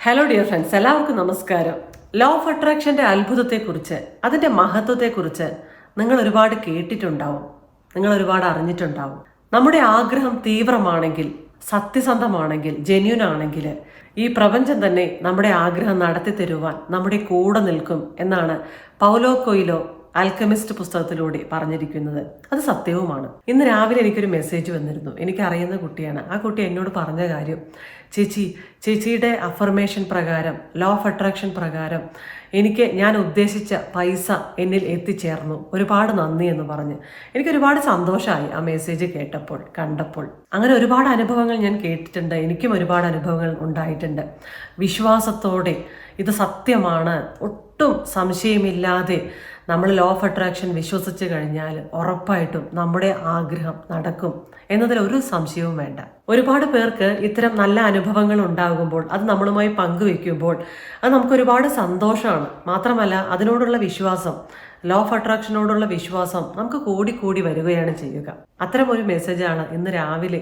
Hello dear friends, എല്ലാവർക്കും നമസ്കാരം. Law of അട്രാക്ഷൻ്റെ അത്ഭുതത്തെക്കുറിച്ച്, അതിൻ്റെ മഹത്വത്തെക്കുറിച്ച് നിങ്ങൾ ഒരുപാട് കേട്ടിട്ടുണ്ടാവും, നിങ്ങൾ ഒരുപാട് അറിഞ്ഞിട്ടുണ്ടാവും. നമ്മുടെ ആഗ്രഹം തീവ്രമാണെങ്കിൽ, സത്യസന്ധമാണെങ്കിൽ, ജെന്യൂൻ ആണെങ്കിൽ ഈ പ്രപഞ്ചം തന്നെ നമ്മുടെ ആഗ്രഹം നടത്തി തരുവാൻ നമ്മുടെ കൂടെ നിൽക്കും എന്നാണ് പൗലോ കൊയ്ലോ ആൽക്കമിസ്റ്റ് പുസ്തകത്തിലൂടെ പറഞ്ഞിരിക്കുന്നത്. അത് സത്യവുമാണ്. ഇന്ന് രാവിലെ എനിക്കൊരു മെസ്സേജ് വന്നിരുന്നു. എനിക്കറിയുന്ന കുട്ടിയാണ്. ആ കുട്ടി എന്നോട് പറഞ്ഞ കാര്യം, ചേച്ചിയുടെ അഫർമേഷൻ പ്രകാരം, ലോ ഓഫ് അട്രാക്ഷൻ പ്രകാരം ഞാൻ ഉദ്ദേശിച്ച പൈസ എന്നിൽ എത്തിച്ചേർന്നു, ഒരുപാട് നന്ദി എന്ന് പറഞ്ഞ്. എനിക്ക് ഒരുപാട് സന്തോഷമായി ആ മെസ്സേജ് കേട്ടപ്പോൾ, കണ്ടപ്പോൾ. അങ്ങനെ ഒരുപാട് അനുഭവങ്ങൾ ഞാൻ കേട്ടിട്ടുണ്ട്. എനിക്കും ഒരുപാട് അനുഭവങ്ങൾ ഉണ്ടായിട്ടുണ്ട്. വിശ്വാസത്തോടെ ഇത് സത്യമാണ്, ഒട്ടും സംശയമില്ലാതെ നമ്മൾ ലോ ഓഫ് അട്രാക്ഷൻ വിശ്വസിച്ച് കഴിഞ്ഞാൽ ഉറപ്പായിട്ടും നമ്മുടെ ആഗ്രഹം നടക്കും എന്നതിൽ ഒരു സംശയവും വേണ്ട. ഒരുപാട് പേർക്ക് ഇത്തരം നല്ല അനുഭവങ്ങൾ ഉണ്ടാകുമ്പോൾ, അത് നമ്മളുമായി പങ്കുവെക്കുമ്പോൾ അത് നമുക്ക് ഒരുപാട് സന്തോഷമാണ്. മാത്രമല്ല അതിനോടുള്ള വിശ്വാസം, ലോ ഓഫ് അട്രാക്ഷനോടുള്ള വിശ്വാസം നമുക്ക് കൂടി വരികയാണ് ചെയ്യുക. അത്തരം ഒരു മെസ്സേജാണ് ഇന്ന് രാവിലെ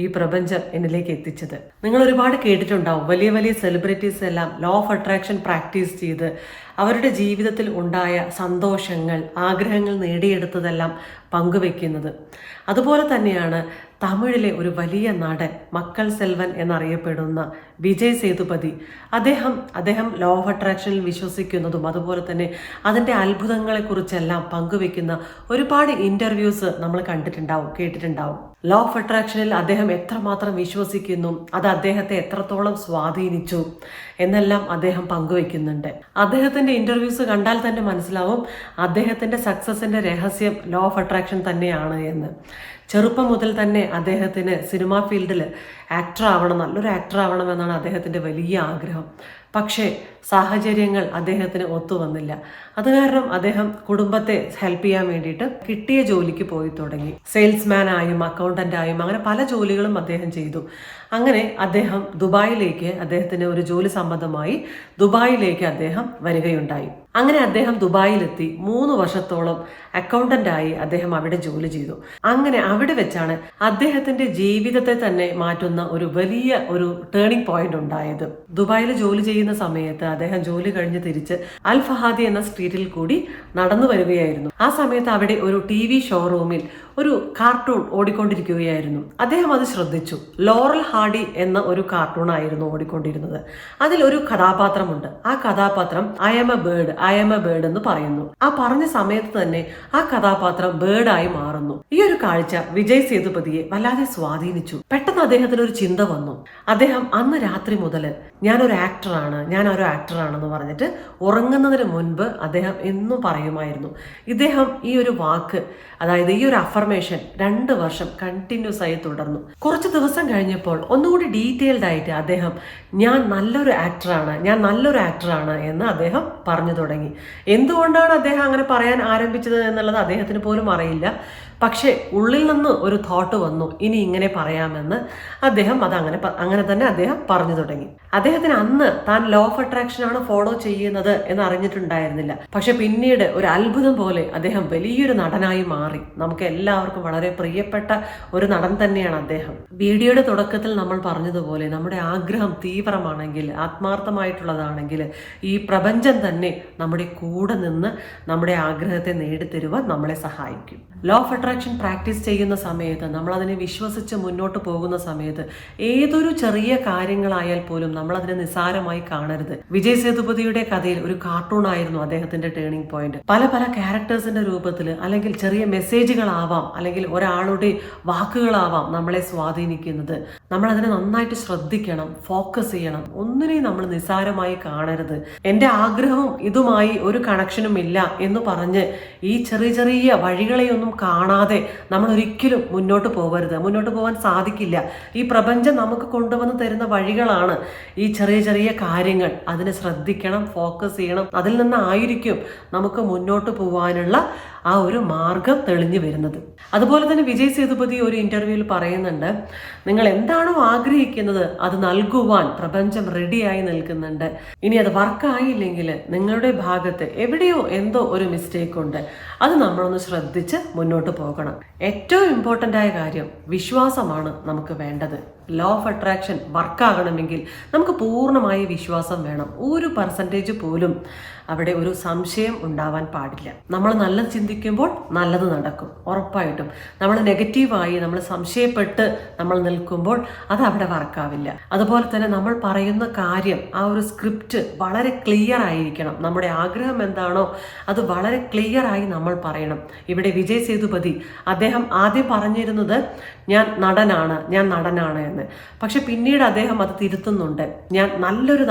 ഈ പ്രപഞ്ചം എന്നിലേക്ക് എത്തിച്ചത്. നിങ്ങൾ ഒരുപാട് കേട്ടിട്ടുണ്ടാവും, വലിയ വലിയ സെലിബ്രിറ്റീസ് എല്ലാം ലോ ഓഫ് അട്രാക്ഷൻ പ്രാക്ടീസ് ചെയ്ത് അവരുടെ ജീവിതത്തിൽ ഉണ്ടായ സന്തോഷങ്ങൾ, ആഗ്രഹങ്ങൾ നേടിയെടുത്തതെല്ലാം പങ്കുവെക്കുന്നത്. അതുപോലെ തന്നെയാണ് തമിഴിലെ ഒരു വലിയ നടൻ, മക്കൾ സെൽവൻ എന്നറിയപ്പെടുന്ന വിജയ് സേതുപതി. അദ്ദേഹം ലോ ഓഫ് അട്രാക്ഷനിൽ വിശ്വസിക്കുന്നതും അതുപോലെ തന്നെ അതിൻ്റെ അത്ഭുതങ്ങളെക്കുറിച്ചെല്ലാം പങ്കുവെക്കുന്ന ഒരുപാട് ഇൻ്റർവ്യൂസ് നമ്മൾ കണ്ടിട്ടുണ്ടാവും, കേട്ടിട്ടുണ്ടാവും. ലോ ഓഫ് അട്രാക്ഷനിൽ അദ്ദേഹം എത്രമാത്രം വിശ്വസിക്കുന്നു, അത് അദ്ദേഹത്തെ എത്രത്തോളം സ്വാധീനിച്ചു എന്നെല്ലാം അദ്ദേഹം പങ്കുവെക്കുന്നുണ്ട്. അദ്ദേഹത്തിൻ്റെ ഇൻ്റർവ്യൂസ് കണ്ടാൽ തന്നെ മനസ്സിലാവും അദ്ദേഹത്തിൻ്റെ സക്സസിൻ്റെ രഹസ്യം ലോ ഓഫ് അട്രാക്ഷൻ തന്നെയാണ് എന്ന്. ചെറുപ്പം മുതൽ തന്നെ അദ്ദേഹത്തിന് സിനിമാ ഫീൽഡിൽ ആക്ടർ ആവണം, നല്ലൊരു ആക്ടർ ആവണം എന്നാണ് അദ്ദേഹത്തിൻ്റെ വലിയ ആഗ്രഹം. പക്ഷേ സാഹചര്യങ്ങൾ അദ്ദേഹത്തിന് ഒത്തുവന്നില്ല. അത് കാരണം അദ്ദേഹം കുടുംബത്തെ ഹെൽപ്പ് ചെയ്യാൻ വേണ്ടിയിട്ട് കിട്ടിയ ജോലിക്ക് പോയി തുടങ്ങി. സെയിൽസ്മാൻ ആയും അക്കൗണ്ടൻ്റായും അങ്ങനെ പല ജോലികളും അദ്ദേഹം ചെയ്തു. അങ്ങനെ അദ്ദേഹം ദുബായിലേക്ക്, അദ്ദേഹത്തിന് ഒരു ജോലി സംബന്ധമായി ദുബായിലേക്ക് അദ്ദേഹം വരികയുണ്ടായി. അങ്ങനെ അദ്ദേഹം ദുബായിലെത്തി 3 വർഷത്തോളം അക്കൗണ്ടൻ്റായി അദ്ദേഹം അവിടെ ജോലി ചെയ്തു. അങ്ങനെ അവിടെ വെച്ചാണ് അദ്ദേഹത്തിന്റെ ജീവിതത്തെ തന്നെ മാറ്റുന്ന ഒരു വലിയ ടേണിംഗ് പോയിന്റ് ഉണ്ടായത്. ദുബായിൽ ജോലി ചെയ്യുന്ന സമയത്ത് അദ്ദേഹം ജോലി കഴിഞ്ഞ് തിരിച്ച് അൽ ഫഹാദി എന്ന സ്ട്രീറ്റിൽ കൂടി നടന്നു വരികയായിരുന്നു. ആ സമയത്ത് അവിടെ ഒരു TV ഷോറൂമിൽ ഒരു കാർട്ടൂൺ ഓടിക്കൊണ്ടിരിക്കുകയായിരുന്നു. അദ്ദേഹം അത് ശ്രദ്ധിച്ചു. ലോറൽ ഹാർഡി എന്ന ഒരു കാർട്ടൂൺ ആയിരുന്നു ഓടിക്കൊണ്ടിരുന്നത്. അതിൽ ഒരു കഥാപാത്രമുണ്ട്. ആ കഥാപാത്രം ഐ എം എ ബേർഡ് എന്ന് പറയുന്നു. ആ പറഞ്ഞ സമയത്ത് തന്നെ ആ കഥാപാത്രം ബേർഡായി മാറുന്നു. ഈ ഒരു കാഴ്ച വിജയ് സേതുപതിയെ വല്ലാതെ സ്വാധീനിച്ചു. പെട്ടെന്ന് അദ്ദേഹത്തിന് ഒരു ചിന്ത വന്നു. അദ്ദേഹം അന്ന് രാത്രി മുതൽ ഞാനൊരു ആക്ടറാണെന്ന് പറഞ്ഞിട്ട് ഉറങ്ങുന്നതിന് മുൻപ് അദ്ദേഹം എന്നും പറയുമായിരുന്നു. ഇദ്ദേഹം ഈ ഒരു വാക്ക്, അതായത് ഈ ഒരു അഫർമേഷൻ 2 വർഷം കണ്ടിന്യൂസ് ആയി തുടർന്നു. കുറച്ച് ദിവസം കഴിഞ്ഞപ്പോൾ ഒന്നുകൂടി ഡീറ്റെയിൽഡ് ആയിട്ട് അദ്ദേഹം ഞാൻ നല്ലൊരു ആക്ടറാണ് എന്ന് അദ്ദേഹം പറഞ്ഞു തുടങ്ങി. എന്തുകൊണ്ടാണ് അദ്ദേഹം അങ്ങനെ പറയാൻ ആരംഭിച്ചത് എന്നുള്ളത് അദ്ദേഹത്തിന് പോലും അറിയില്ല. പക്ഷേ ഉള്ളിൽ നിന്ന് ഒരു തോട്ട് വന്നു, ഇനി ഇങ്ങനെ പറയാമെന്ന്. അദ്ദേഹം അങ്ങനെ തന്നെ അദ്ദേഹം പറഞ്ഞു തുടങ്ങി. അദ്ദേഹത്തിന് അന്ന് താൻ ലോ ഓഫ് അട്രാക്ഷൻ ആണ് ഫോളോ ചെയ്യുന്നത് എന്ന് അറിഞ്ഞിട്ടുണ്ടായിരുന്നില്ല. പക്ഷെ പിന്നീട് ഒരു അത്ഭുതം പോലെ അദ്ദേഹം വലിയൊരു നടനായി മാറി. നമുക്ക് എല്ലാവർക്കും വളരെ പ്രിയപ്പെട്ട ഒരു നടൻ തന്നെയാണ് അദ്ദേഹം. വീഡിയോയുടെ തുടക്കത്തിൽ നമ്മൾ പറഞ്ഞതുപോലെ നമ്മുടെ ആഗ്രഹം തീവ്രമാണെങ്കിൽ, ആത്മാർത്ഥമായിട്ടുള്ളതാണെങ്കിൽ ഈ പ്രപഞ്ചം തന്നെ നമ്മുടെ കൂടെ നിന്ന് നമ്മുടെ ആഗ്രഹത്തെ നേടിത്തരുവാൻ നമ്മളെ സഹായിക്കും. ലോ ഓഫ് അട്രാക്ഷൻ പ്രാക്ടീസ് ചെയ്യുന്ന സമയത്ത്, നമ്മൾ അതിനെ വിശ്വസിച്ച് മുന്നോട്ട് പോകുന്ന സമയത്ത് ഏതൊരു ചെറിയ കാര്യങ്ങളായാൽ പോലും നമ്മൾ അതിനെ നിസ്സാരമായി കാണരുത്. വിജയ് സേതുപതിയുടെ കഥയിൽ ഒരു കാർട്ടൂൺ ആയിരുന്നു അദ്ദേഹത്തിന്റെ ടേണിംഗ് പോയിന്റ്. പല ക്യാരക്ടേഴ്സിന്റെ രൂപത്തിൽ, അല്ലെങ്കിൽ ചെറിയ മെസ്സേജുകളാവാം, അല്ലെങ്കിൽ ഒരാളുടെ വാക്കുകളാവാം നമ്മളെ സ്വാധീനിക്കുന്നത്. നമ്മൾ അതിനെ നന്നായിട്ട് ശ്രദ്ധിക്കണം, ഫോക്കസ് ചെയ്യണം. ഒന്നിനെയും നമ്മൾ നിസ്സാരമായി കാണരുത്. എന്റെ ആഗ്രഹവും ഇതുമായി ഒരു കണക്ഷനും ഇല്ല എന്ന് പറഞ്ഞ് ഈ ചെറിയ വഴികളെയൊന്നും കാണാതെ നമ്മൾ ഒരിക്കലും മുന്നോട്ട് പോകാൻ സാധിക്കില്ല. ഈ പ്രപഞ്ചം നമുക്ക് കൊണ്ടുവന്ന് തരുന്ന വഴികളാണ് ഈ ചെറിയ കാര്യങ്ങൾ. അതിനെ ശ്രദ്ധിക്കണം, ഫോക്കസ് ചെയ്യണം. അതിൽ നിന്നായിരിക്കും നമുക്ക് മുന്നോട്ട് പോകാനുള്ള ആ ഒരു മാർഗം തെളിഞ്ഞു വരുന്നത്. അതുപോലെ തന്നെ വിജയ് സേതുപതി ഒരു ഇന്റർവ്യൂവിൽ പറയുന്നുണ്ട്, നിങ്ങൾ എന്താണോ ആഗ്രഹിക്കുന്നത് അത് നൽകുവാൻ പ്രപഞ്ചം റെഡിയായി നിൽക്കുന്നുണ്ട്. ഇനി അത് വർക്കായില്ലെങ്കിൽ നിങ്ങളുടെ ഭാഗത്ത് എവിടെയോ എന്തോ ഒരു മിസ്റ്റേക്ക് ഉണ്ട്. അത് നമ്മളൊന്ന് ശ്രദ്ധിച്ച് മുന്നോട്ട് പോകണം. ഏറ്റവും ഇമ്പോർട്ടൻ്റ് ആയ കാര്യം വിശ്വാസമാണ് നമുക്ക് വേണ്ടത്. ലോ ഓഫ് അട്രാക്ഷൻ വർക്കാകണമെങ്കിൽ നമുക്ക് പൂർണ്ണമായ വിശ്വാസം വേണം. 1% പോലും അവിടെ ഒരു സംശയം ഉണ്ടാവാൻ പാടില്ല. നമ്മൾ നല്ലത് ചിന്തിക്കുമ്പോൾ നല്ലത് നടക്കും ഉറപ്പായിട്ടും. നമ്മൾ നെഗറ്റീവായി നമ്മൾ സംശയപ്പെട്ട് നമ്മൾ നിൽക്കുമ്പോൾ അത് അവിടെ വർക്കാവില്ല. അതുപോലെ തന്നെ നമ്മൾ പറയുന്ന കാര്യം, ആ ഒരു സ്ക്രിപ്റ്റ് വളരെ ക്ലിയർ ആയിരിക്കണം. നമ്മുടെ ആഗ്രഹം എന്താണോ അത് വളരെ ക്ലിയർ ആയി നമ്മൾ പറയണം. ഇവിടെ വിജയ് സേതുപതി അദ്ദേഹം ആദ്യം പറഞ്ഞിരുന്നത് ഞാൻ നടനാണ് എന്ന്. പക്ഷെ പിന്നീട് അദ്ദേഹം അത് തിരുത്തുന്നുണ്ട്. ഞാൻ നല്ലൊരു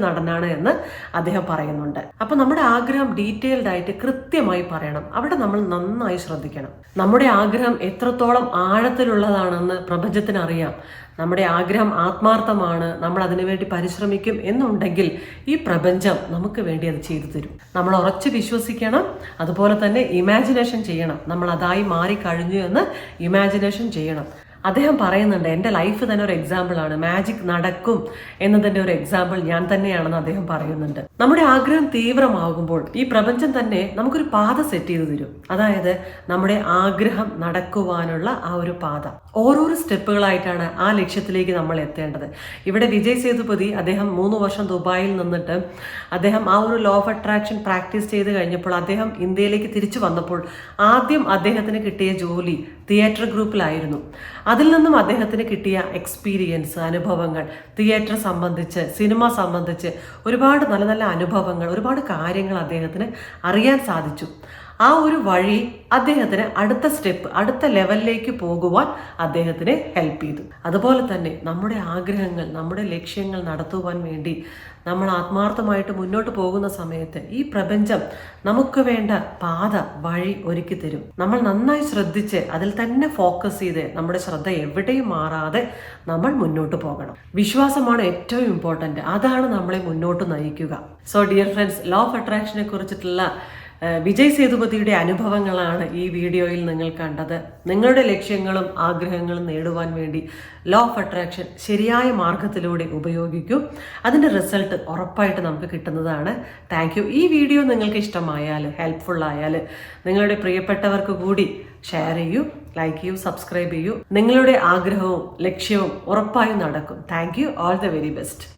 നടനാണ് എന്ന് അദ്ദേഹം പറയുന്നുണ്ട്. അപ്പൊ നമ്മുടെ ആഗ്രഹം ഡീറ്റെയിൽഡ് ആയിട്ട് കൃത്യമായി പറയണം. അവിടെ നമ്മൾ നന്നായി ശ്രദ്ധിക്കണം. നമ്മുടെ ആഗ്രഹം എത്രത്തോളം ആഴത്തിലുള്ളതാണെന്ന് പ്രപഞ്ചത്തിന് അറിയാം. നമ്മുടെ ആഗ്രഹം ആത്മാർത്ഥമാണ്, നമ്മൾ അതിനുവേണ്ടി പരിശ്രമിക്കും എന്നുണ്ടെങ്കിൽ ഈ പ്രപഞ്ചം നമുക്ക് വേണ്ടി അത് ചെയ്തു തരും. നമ്മൾ ഉറച്ചു വിശ്വസിക്കണം. അതുപോലെ തന്നെ ഇമാജിനേഷൻ ചെയ്യണം. നമ്മൾ അതായി മാറിക്കഴിഞ്ഞു എന്ന് ഇമാജിനേഷൻ ചെയ്യണം. അദ്ദേഹം പറയുന്നുണ്ട്, എൻ്റെ ലൈഫ് തന്നെ ഒരു എക്സാമ്പിൾ ആണ്, മാജിക് നടക്കും എന്നതിൻ്റെ ഒരു എക്സാമ്പിൾ ഞാൻ തന്നെയാണെന്ന് അദ്ദേഹം പറയുന്നുണ്ട്. നമ്മുടെ ആഗ്രഹം തീവ്രമാകുമ്പോൾ ഈ പ്രപഞ്ചം തന്നെ നമുക്കൊരു പാത സെറ്റ് ചെയ്തു തരും. അതായത് നമ്മുടെ ആഗ്രഹം നടക്കുവാനുള്ള ആ ഒരു പാത. ഓരോരോ സ്റ്റെപ്പുകളായിട്ടാണ് ആ ലക്ഷ്യത്തിലേക്ക് നമ്മൾ എത്തേണ്ടത്. ഇവിടെ വിജയ് സേതുപതി അദ്ദേഹം 3 വർഷം ദുബായിൽ നിന്നിട്ട് അദ്ദേഹം ആ ഒരു ലോ ഓഫ് അട്രാക്ഷൻ പ്രാക്ടീസ് ചെയ്ത് കഴിഞ്ഞപ്പോൾ അദ്ദേഹം ഇന്ത്യയിലേക്ക് തിരിച്ചു വന്നപ്പോൾ ആദ്യം അദ്ദേഹത്തിന് കിട്ടിയ ജോലി തിയേറ്റർ ഗ്രൂപ്പിലായിരുന്നു. അതിൽ നിന്നും അദ്ദേഹത്തിന് കിട്ടിയ എക്സ്പീരിയൻസ്, അനുഭവങ്ങൾ, തിയേറ്റർ സംബന്ധിച്ച്, സിനിമ സംബന്ധിച്ച് ഒരുപാട് നല്ല നല്ല അനുഭവങ്ങൾ, ഒരുപാട് കാര്യങ്ങൾ അദ്ദേഹത്തിന് അറിയാൻ സാധിച്ചു. ആ ഒരു വഴി അദ്ദേഹത്തിന് അടുത്ത സ്റ്റെപ്പ്, അടുത്ത ലെവലിലേക്ക് പോകുവാൻ അദ്ദേഹത്തിന് ഹെൽപ്പ് ചെയ്തു. അതുപോലെ തന്നെ നമ്മുടെ ആഗ്രഹങ്ങൾ, നമ്മുടെ ലക്ഷ്യങ്ങൾ നടത്തുവാൻ വേണ്ടി നമ്മൾ ആത്മാർത്ഥമായിട്ട് മുന്നോട്ട് പോകുന്ന സമയത്ത് ഈ പ്രപഞ്ചം നമുക്ക് വേണ്ട പാത, വഴി ഒരുക്കി തരും. നമ്മൾ നന്നായി ശ്രദ്ധിച്ച് അതിൽ തന്നെ ഫോക്കസ് ചെയ്ത് നമ്മുടെ ശ്രദ്ധ എവിടെയും മാറാതെ നമ്മൾ മുന്നോട്ട് പോകണം. വിശ്വാസമാണ് ഏറ്റവും ഇമ്പോർട്ടൻ്റ്. അതാണ് നമ്മളെ മുന്നോട്ട് നയിക്കുക. So dear friends, law of അട്രാക്ഷനെ കുറിച്ചിട്ടുള്ള വിജയ് സേതുപതിയുടെ അനുഭവങ്ങളാണ് ഈ വീഡിയോയിൽ നിങ്ങൾ കണ്ടത്. നിങ്ങളുടെ ലക്ഷ്യങ്ങളും ആഗ്രഹങ്ങളും നേടുവാൻ വേണ്ടി ലോ ഓഫ് അട്രാക്ഷൻ ശരിയായ മാർഗത്തിലൂടെ ഉപയോഗിക്കൂ. അതിൻ്റെ റിസൾട്ട് ഉറപ്പായിട്ട് നമുക്ക് കിട്ടുന്നതാണ്. Thank you. ഈ വീഡിയോ നിങ്ങൾക്ക് ഇഷ്ടമായാൽ, ഹെൽപ്ഫുൾ ആയാൽ നിങ്ങളുടെ പ്രിയപ്പെട്ടവർക്ക് കൂടി ഷെയർ ചെയ്യൂ, ലൈക്ക് ചെയ്യൂ, സബ്സ്ക്രൈബ് ചെയ്യൂ. നിങ്ങളുടെ ആഗ്രഹവും ലക്ഷ്യവും ഉറപ്പായും നടക്കും. Thank you. All the very best.